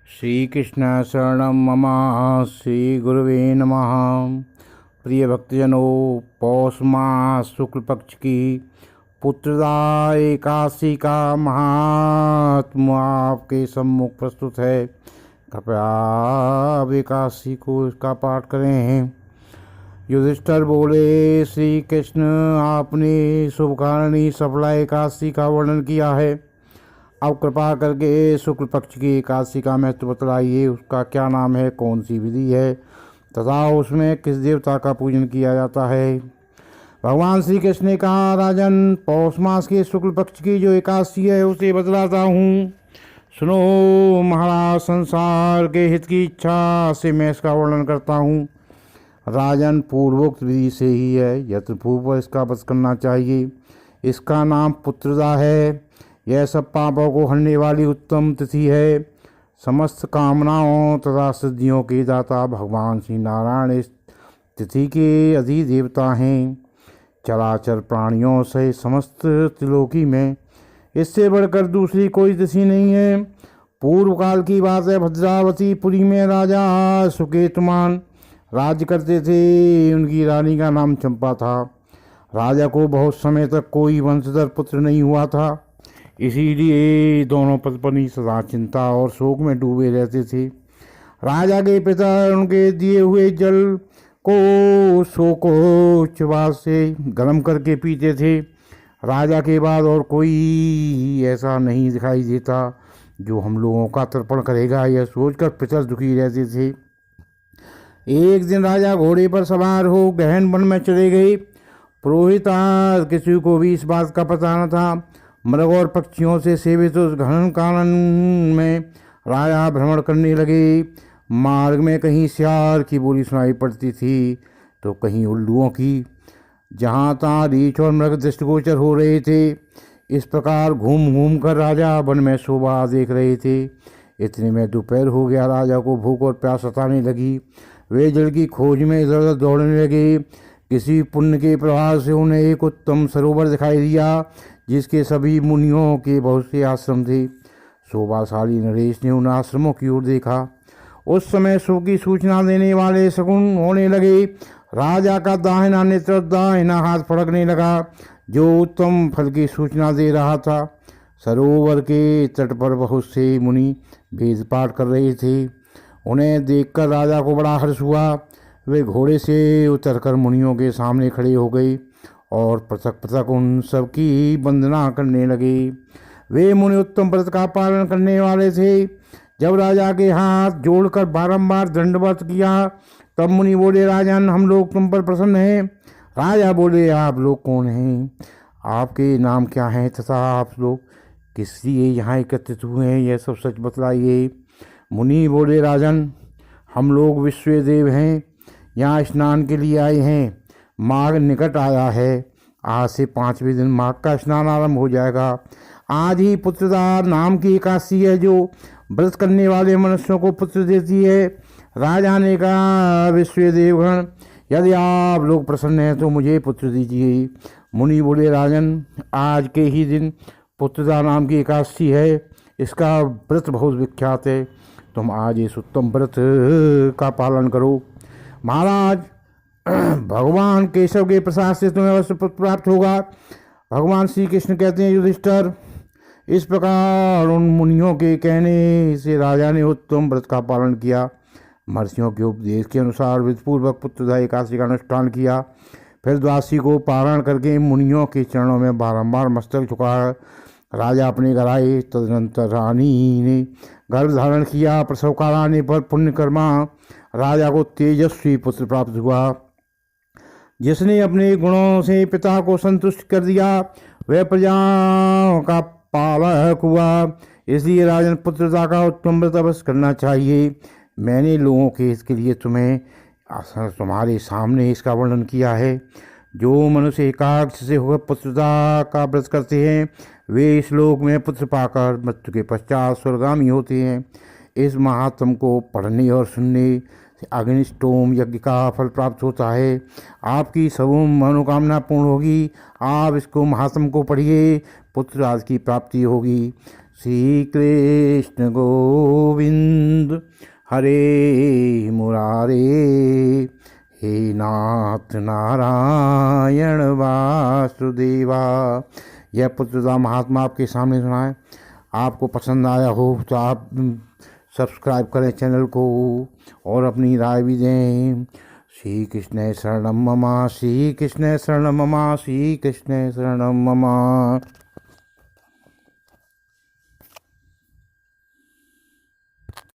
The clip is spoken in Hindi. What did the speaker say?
श्रीकृष्ण शरणं मम। श्रीगुरुवे नमः। प्रिय भक्तजनों, पौष मास शुक्ल पक्ष की पुत्रदा एकादशी का महात्मा आपके सम्मुख प्रस्तुत है। कृपया आप एकादशी को इसका पाठ करें। युधिष्ठिर बोले, श्री कृष्ण आपने शुभकारिणी सफला एकादशी का वर्णन किया है। अब कृपा करके शुक्ल पक्ष की एकादशी का महत्व बतलाइए। उसका क्या नाम है, कौन सी विधि है तथा उसमें किस देवता का पूजन किया जाता है। भगवान श्री कृष्ण ने कहा, राजन, पौष मास के शुक्ल पक्ष की जो एकादशी है उसे बतलाता हूँ। सुनो महाराज, संसार के हित की इच्छा से मैं इसका वर्णन करता हूँ। राजन, पूर्वोक्त विधि से ही है, यथापूर्व इसका वध करना चाहिए। इसका नाम पुत्रदा है। यह सब पापों को हरने वाली उत्तम तिथि है। समस्त कामनाओं तथा सिद्धियों के दाता भगवान श्री नारायण इस तिथि के अधिदेवता हैं। चराचर प्राणियों से समस्त त्रिलोकी में इससे बढ़कर दूसरी कोई तिथि नहीं है। पूर्व काल की बात है। भद्रावती पुरी में राजा सुकेतुमान राज्य करते थे। उनकी रानी का नाम चंपा था। राजा को बहुत समय तक कोई वंशधर पुत्र नहीं हुआ था। इसीलिए दोनों पति पत्नी सदा चिंता और शोक में डूबे रहते थे। राजा के पिता उनके दिए हुए जल को शोकोच्छ्वास से गर्म करके पीते थे। राजा के बाद और कोई ऐसा नहीं दिखाई देता जो हम लोगों का तर्पण करेगा, यह सोचकर पितर दुखी रहते थे। एक दिन राजा घोड़े पर सवार हो गहन वन में चले गए। पुरोहित किसी को भी इस बात का पता न था। मृग और पक्षियों से सेवित उस घन कानन में राजा भ्रमण करने लगे। मार्ग में कहीं सियार की बोली सुनाई पड़ती थी तो कहीं उल्लुओं की। जहाँ तहाँ रीछ और मृग दृष्टिगोचर हो रहे थे। इस प्रकार घूम घूम कर राजा वन में शोभा देख रहे थे। इतने में दोपहर हो गया। राजा को भूख और प्यास सताने लगी। वे जल की खोज में इधर उधर दौड़ने लगे। किसी पुण्य के प्रभाव से उन्हें एक उत्तम सरोवर दिखाई दिया जिसके सभी मुनियों के बहुत से आश्रम थे। शोभाशाली नरेश ने उन आश्रमों की ओर देखा। उस समय शुभ की सूचना देने वाले शकुन होने लगे। राजा का दाहिना नेत्र दाहिना हाथ फड़कने लगा जो उत्तम फल की सूचना दे रहा था। सरोवर के तट पर बहुत से मुनि वेद पाठ कर रहे थे। उन्हें देखकर राजा को बड़ा हर्ष हुआ। वे घोड़े से उतरकर मुनियों के सामने खड़े हो गए और पृथक पृथक उन सब की वंदना करने लगे। वे मुनि उत्तम व्रत का पालन करने वाले थे। जब राजा के हाथ जोड़कर बारंबार दंडवत किया तब मुनि बोले, राजन, हम लोग तुम पर प्रसन्न हैं। राजा बोले, आप लोग कौन हैं, आपके नाम क्या हैं तथा आप लोग किस लिए यहाँ एकत्रित हुए हैं, यह सब सच बतलाइए। मुनि बोले, राजन, हम लोग विश्वदेव हैं, यहाँ स्नान के लिए आए हैं। माघ निकट आया है। आज से 5वें दिन माघ का स्नान आरंभ हो जाएगा। आज ही पुत्रदा नाम की एकादशी है जो व्रत करने वाले मनुष्यों को पुत्र देती है। राजा ने कहा, विश्वदेवगण, यदि आप लोग प्रसन्न हैं तो मुझे पुत्र दीजिए। मुनि बोले, राजन, आज के ही दिन पुत्रदा नाम की एकादशी है। इसका व्रत बहुत विख्यात है। तुम आज इस उत्तम व्रत का पालन करो। महाराज, भगवान केशव के प्रसाद से तुम्हें अवश्य पुत्र प्राप्त होगा। भगवान श्री कृष्ण कहते हैं, युधिष्ठिर, इस प्रकार उन मुनियों के कहने से राजा ने उत्तम व्रत का पालन किया। महर्षियों के उपदेश के अनुसार विधिपूर्वक पुत्रदा एकादशी का अनुष्ठान किया। फिर द्वादशी को पारण करके मुनियों के चरणों में बारंबार मस्तक झुका राजा अपने घर आए। तदनंतर रानी ने गर्भ धारण किया। प्रसव काल आने पर पुण्यकर्मा राजा को तेजस्वी पुत्र प्राप्त हुआ जिसने अपने गुणों से पिता को संतुष्ट कर दिया। वह प्रजाओं का पालक हुआ। इसलिए राजन, पुत्रदा का उत्तम व्रत अवश्य करना चाहिए। मैंने लोगों के इसके लिए तुम्हारे सामने इसका वर्णन किया है। जो मनुष्य एकाग्र से होकर पुत्रदा का व्रत करते हैं वे इस लोक में पुत्र पाकर मृत्यु के पश्चात स्वर्गामी होते हैं। इस महात्म को पढ़ने और सुनने से अग्निष्टोम यज्ञ का फल प्राप्त होता है। आपकी सब मनोकामना पूर्ण होगी। आप इसको महात्म को पढ़िए, पुत्र आदि की प्राप्ति होगी। श्री कृष्ण गोविंद हरे मुरारे। हे नाथ नारायण वासुदेवा। यह पुत्रदा महात्मा आपके सामने सुना है। आपको पसंद आया हो तो आप सब्सक्राइब करें चैनल को और अपनी राय भी दें। श्री कृष्ण शरणम मम, श्री कृष्ण शरणम मम, श्री कृष्ण शरणम मम।